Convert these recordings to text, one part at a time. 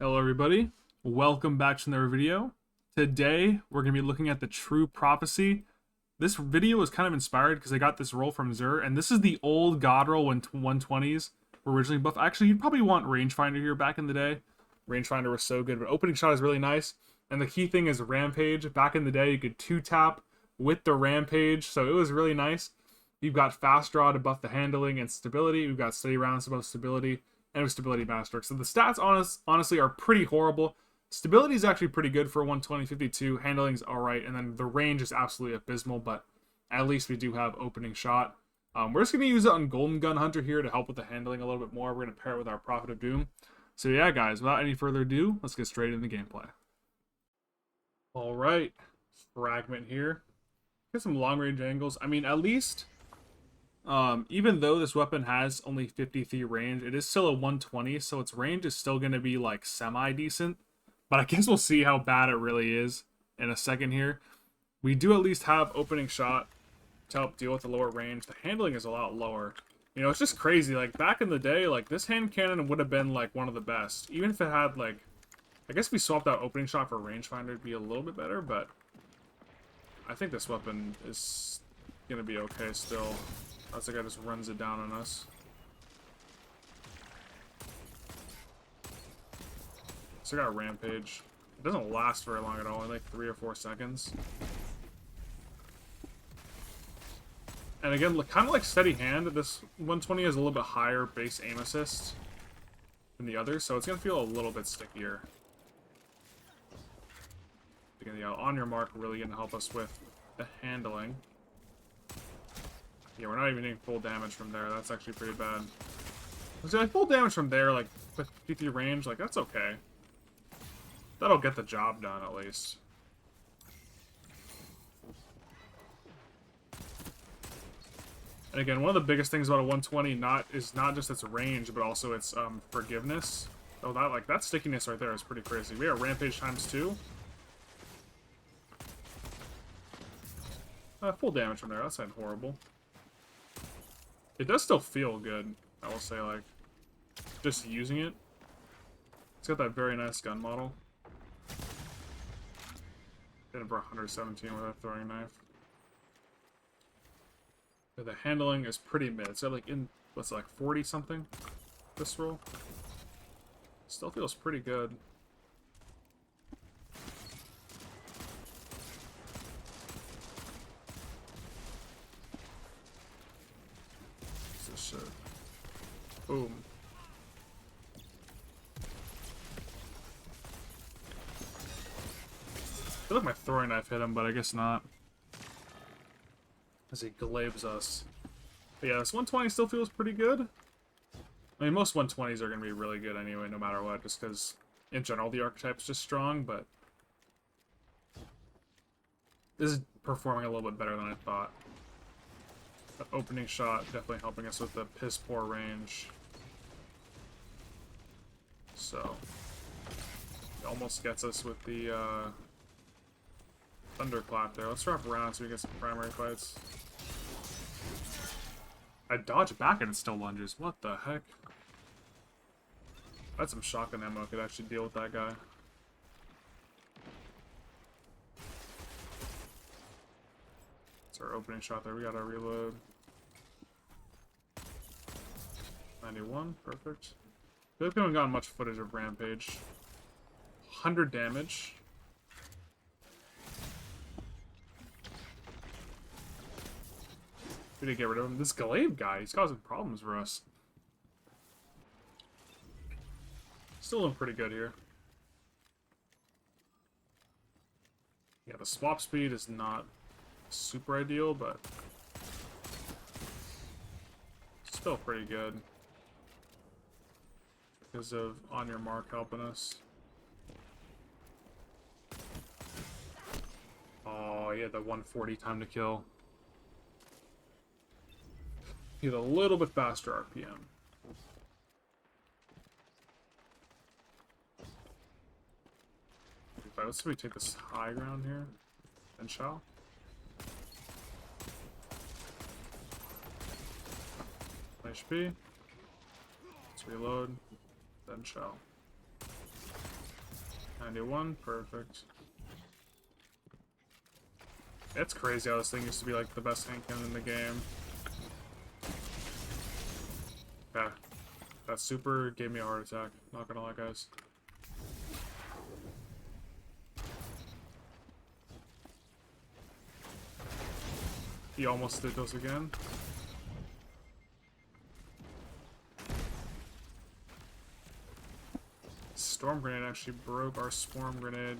Hello everybody, welcome back to another video. Today we're going to be looking at the True Prophecy. This video was kind of inspired because I got this roll from Zur, and this is the old God roll when 120s were originally buffed. Actually, you'd probably want Rangefinder here back in the day. Rangefinder was so good, but opening shot is really nice. And the key thing is Rampage. Back in the day, you could 2-tap with the Rampage, so it was really nice. You've got Fast Draw to buff the handling and stability. We've got Steady Rounds to buff stability. And with Stability Master. So the stats honestly are pretty horrible. Stability is actually pretty good for 120-52. Handling's alright. And then the range is absolutely abysmal, but at least we do have opening shot. We're just going to use it on Golden Gun Hunter here to help with the handling a little bit more. We're going to pair it with our Prophet of Doom. So yeah, guys, without any further ado, let's get straight into the gameplay. Alright, Fragment here. Get some long range angles. I mean, at least... even though this weapon has only 53 range, it is still a 120, so its range is still going to be like semi-decent. But I guess we'll see how bad it really is in a second here. We do at least have opening shot to help deal with the lower range. The handling is a lot lower. You know, it's just crazy. Like, back in the day, like, this hand cannon would have been, like, one of the best. Even if it had, like... I guess if we swapped out opening shot for rangefinder, it'd be a little bit better, but... I think this weapon is going to be okay still. That's the guy just runs it down on us. So I got a Rampage. It doesn't last very long at all, like 3 or 4 seconds. And again, kind of like Steady Hand, this 120 has a little bit higher base aim assist than the others, so it's going to feel a little bit stickier. Again, yeah, on your mark really going to help us with the handling. Yeah, we're not even getting full damage from there. That's actually pretty bad. So, like, full damage from there, like, with 53 range, like, that's okay. That'll get the job done, at least. And again, one of the biggest things about a 120 is not just its range, but also its forgiveness. Oh, that stickiness right there is pretty crazy. We have Rampage ×2. Full damage from there. That's not horrible. It does still feel good, I will say, like, just using it. It's got that very nice gun model. Hit it for 117 with a throwing knife. But the handling is pretty mid. It's got, like, what's it, like 40 something? This roll. Still feels pretty good. Shit. Boom. I feel like my throwing knife hit him, but I guess not. As he glaives us. But yeah, this 120 still feels pretty good. I mean, most 120s are going to be really good anyway, no matter what, just because, in general, the archetype's just strong, but... This is performing a little bit better than I thought. The opening shot definitely helping us with the piss poor range. So it almost gets us with the thunderclap there. Let's wrap around so we get some primary fights. I dodge back and it still lunges. What the heck? I had some shotgun ammo. I could actually deal with that guy. Our opening shot there. We gotta reload. 91, perfect. I feel like we haven't gotten much footage of Rampage. 100 damage. We did get rid of him. This glaive guy, he's causing problems for us. Still doing pretty good here. Yeah, the swap speed is not super ideal, but still pretty good because of on your mark helping us. Oh yeah, the 140 time to kill. Get a little bit faster RPM. Let's see if we take this high ground here and shall. HP. Let's reload. Then shell. 91, perfect. It's crazy how this thing used to be like the best hand cannon in the game. Yeah, that super gave me a heart attack, not gonna lie, guys. He almost did those again. Storm grenade actually broke our swarm grenade.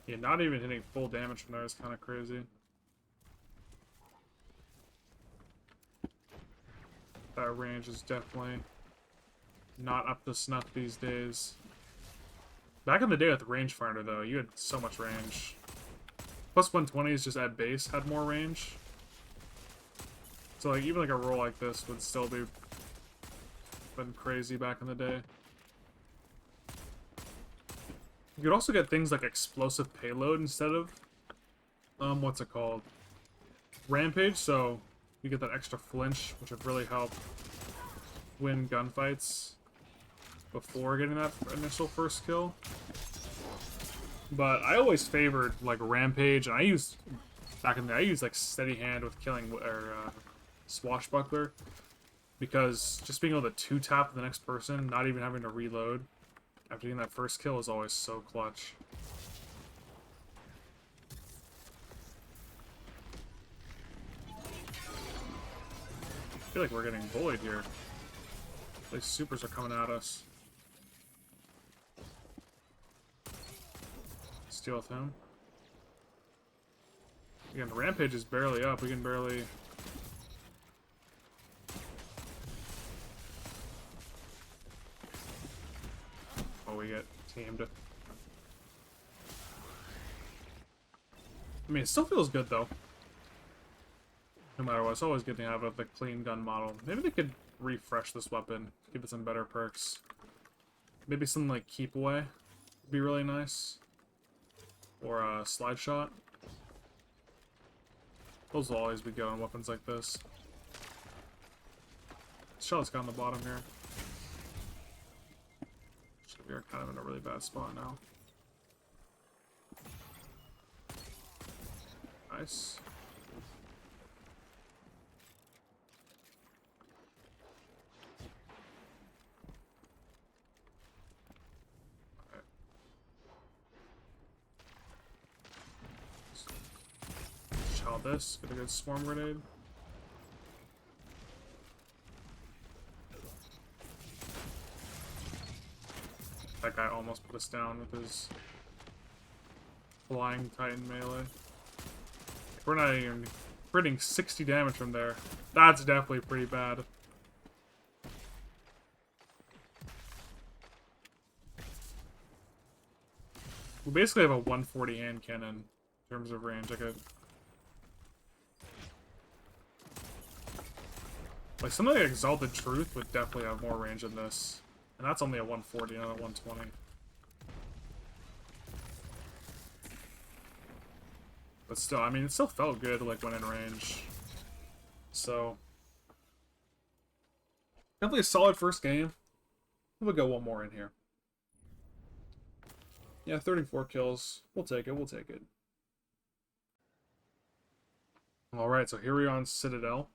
Yeah, not even hitting full damage from there is kind of crazy. That range is definitely not up to snuff these days. Back in the day with rangefinder, though, you had so much range. Plus 120s just at base had more range. So like even like a roll like this would still be been crazy back in the day. You could also get things like explosive payload instead of what's it called? Rampage, so you get that extra flinch, which would really help win gunfights before getting that initial first kill. But I always favored like Rampage, and I used back in the day, I used like Steady Hand with killing or Swashbuckler, because just being able to two-tap the next person, not even having to reload after getting that first kill is always so clutch. I feel like we're getting bullied here. These supers are coming at us. Deal with him. Again, the Rampage is barely up. We can barely... Oh, we get teamed. I mean, it still feels good, though. No matter what, it's always good to have the clean gun model. Maybe they could refresh this weapon, give it some better perks. Maybe something like Keep Away would be really nice. Or a slide shot. Those will always be good on weapons like this. Shot's got on the bottom here. We are kind of in a really bad spot now. Nice. This, get a good swarm grenade. That guy almost put us down with his flying titan melee. We're not even critting 60 damage from there. That's definitely pretty bad. We basically have a 140 hand cannon in terms of range. Like, something like Exalted Truth would definitely have more range than this. And that's only a 140, not a 120. But still, I mean, it still felt good, like, when in range. So... definitely a solid first game. We'll go one more in here. Yeah, 34 kills. We'll take it, we'll take it. Alright, so here we are on Citadel.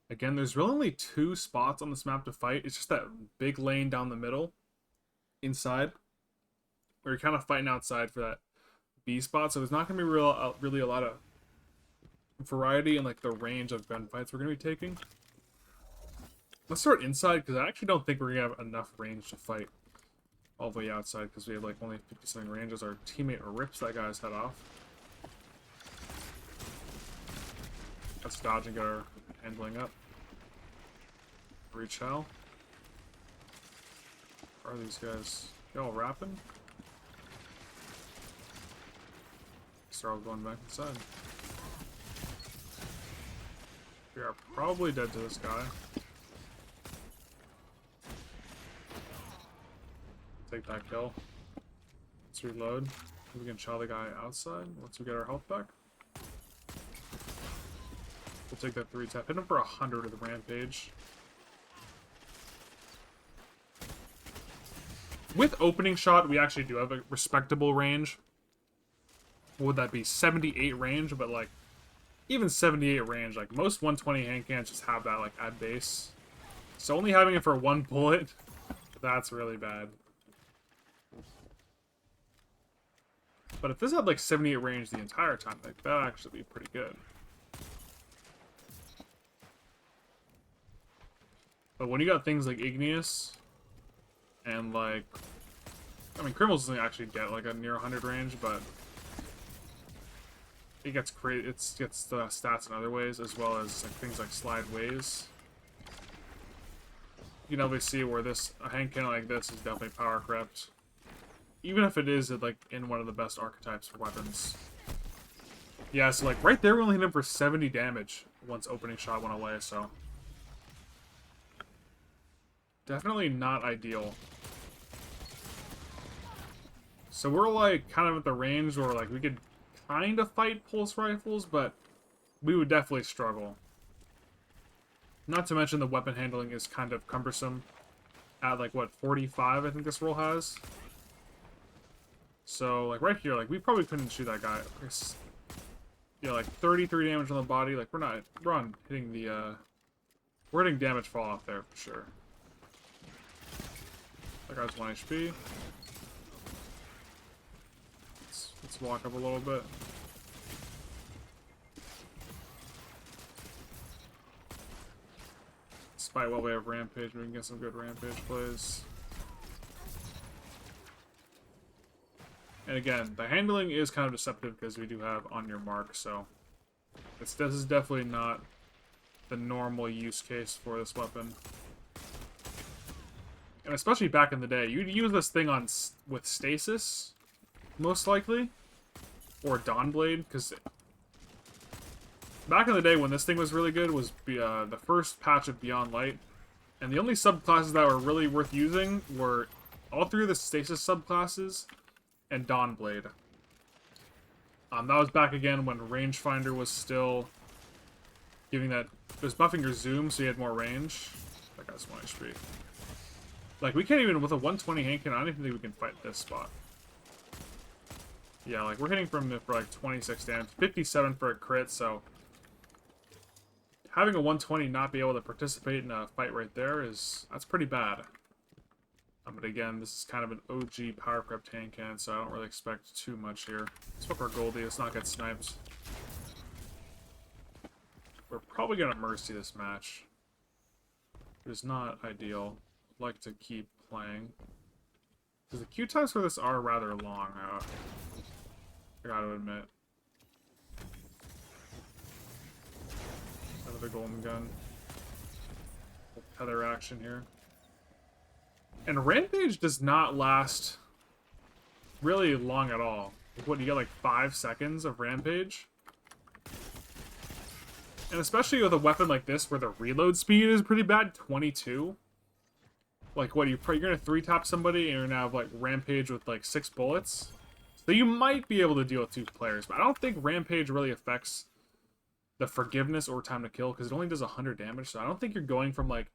Again, there's really only two spots on this map to fight. It's just that big lane down the middle, inside, where you're kind of fighting outside for that B spot. So there's not going to be really a lot of variety in like the range of gunfights we're going to be taking. Let's start inside, because I actually don't think we're going to have enough range to fight all the way outside, because we have like only 50-something range as our teammate rips that guy's head off. Let's dodge and get our handling up. Reach hell. Where are these guys? Y'all rapping? Start all going back inside. We are probably dead to this guy. Take that kill. Let's reload. We can chow the guy outside once we get our health back. We'll take that 3-tap. Hit him for 100 with the Rampage. With opening shot, we actually do have a respectable range. What would that be? 78 range, but like, even 78 range, like most 120 hand cannons just have that like at base. So only having it for 1 bullet, that's really bad. But if this had like 78 range the entire time, like that'd actually be pretty good. But when you got things like Igneous and like, I mean, Criminals doesn't actually get like a near 100 range, but it gets great. It gets the stats in other ways, as well as like things like Slide Ways. You can always see where a hand cannon like this is definitely power crept, even if it is like in one of the best archetypes for weapons. Yeah, so like right there, we only hit him for 70 damage once opening shot went away. So definitely not ideal. So we're like kind of at the range where like we could kind of fight pulse rifles, but we would definitely struggle. Not to mention the weapon handling is kind of cumbersome. At like what, 45 I think this roll has. So like right here, like we probably couldn't shoot that guy. Yeah, like 33 damage on the body. Like we're on hitting the we're hitting damage fall off there for sure. That guy's 1 HP. Let's walk up a little bit. Despite what we have Rampage, we can get some good Rampage plays. And again, the handling is kind of deceptive because we do have on your mark, so this is definitely not the normal use case for this weapon. And especially back in the day, you'd use this thing with Stasis, most likely, or Dawnblade, because back in the day when this thing was really good was the first patch of Beyond Light, and the only subclasses that were really worth using were all 3 of the Stasis subclasses and Dawnblade. That was back again when Rangefinder was still giving that, it was buffing your zoom so you had more range. That guy's 1 HP. Like we can't even, with a 120 hand cannon, I don't even think we can fight this spot. Yeah, like we're hitting from it for like 26 damage, 57 for a crit, so having a 120 not be able to participate in a fight right there that's pretty bad. But again, this is kind of an OG power crept hand cannon, so I don't really expect too much here. Let's hope our Goldie does not get sniped. We're probably gonna Mercy this match. It is not ideal. I'd like to keep playing. Because the queue times for this are rather long, I gotta admit. Another golden gun. Tether action here. And Rampage does not last really long at all. What, you get like 5 seconds of Rampage? And especially with a weapon like this where the reload speed is pretty bad, 22. Like what, you're gonna 3-tap somebody and you're gonna have like Rampage with like 6 bullets? So you might be able to deal with 2 players, but I don't think Rampage really affects the forgiveness or time to kill because it only does 100 damage, so I don't think you're going from like,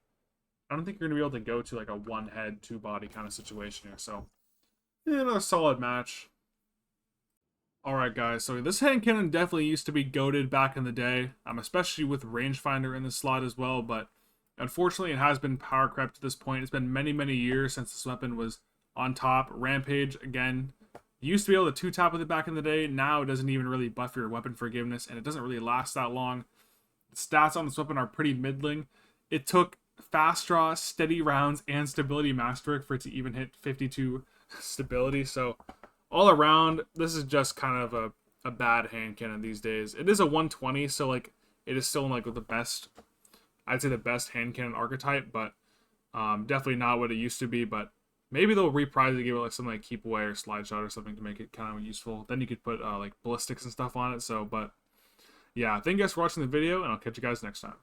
I don't think you're going to be able to go to like a 1 head, 2 body kind of situation here. So, yeah, another solid match. Alright guys, so this hand cannon definitely used to be goated back in the day, especially with Rangefinder in the slot as well, but unfortunately it has been power crept to this point. It's been many, many years since this weapon was on top. Rampage, again, you used to be able to 2-tap with it back in the day. Now it doesn't even really buff your weapon forgiveness, and it doesn't really last that long. The stats on this weapon are pretty middling. It took fast draw, steady rounds, and stability master for it to even hit 52 stability. So all around, this is just kind of a bad hand cannon these days. It is a 120, so like it is still like the best, I'd say the best hand cannon archetype, but definitely not what it used to be. But maybe they'll reprise it, give it like something like keep away or slide shot or something to make it kind of useful. Then you could put like ballistics and stuff on it. So, but yeah, thank you guys for watching the video, and I'll catch you guys next time.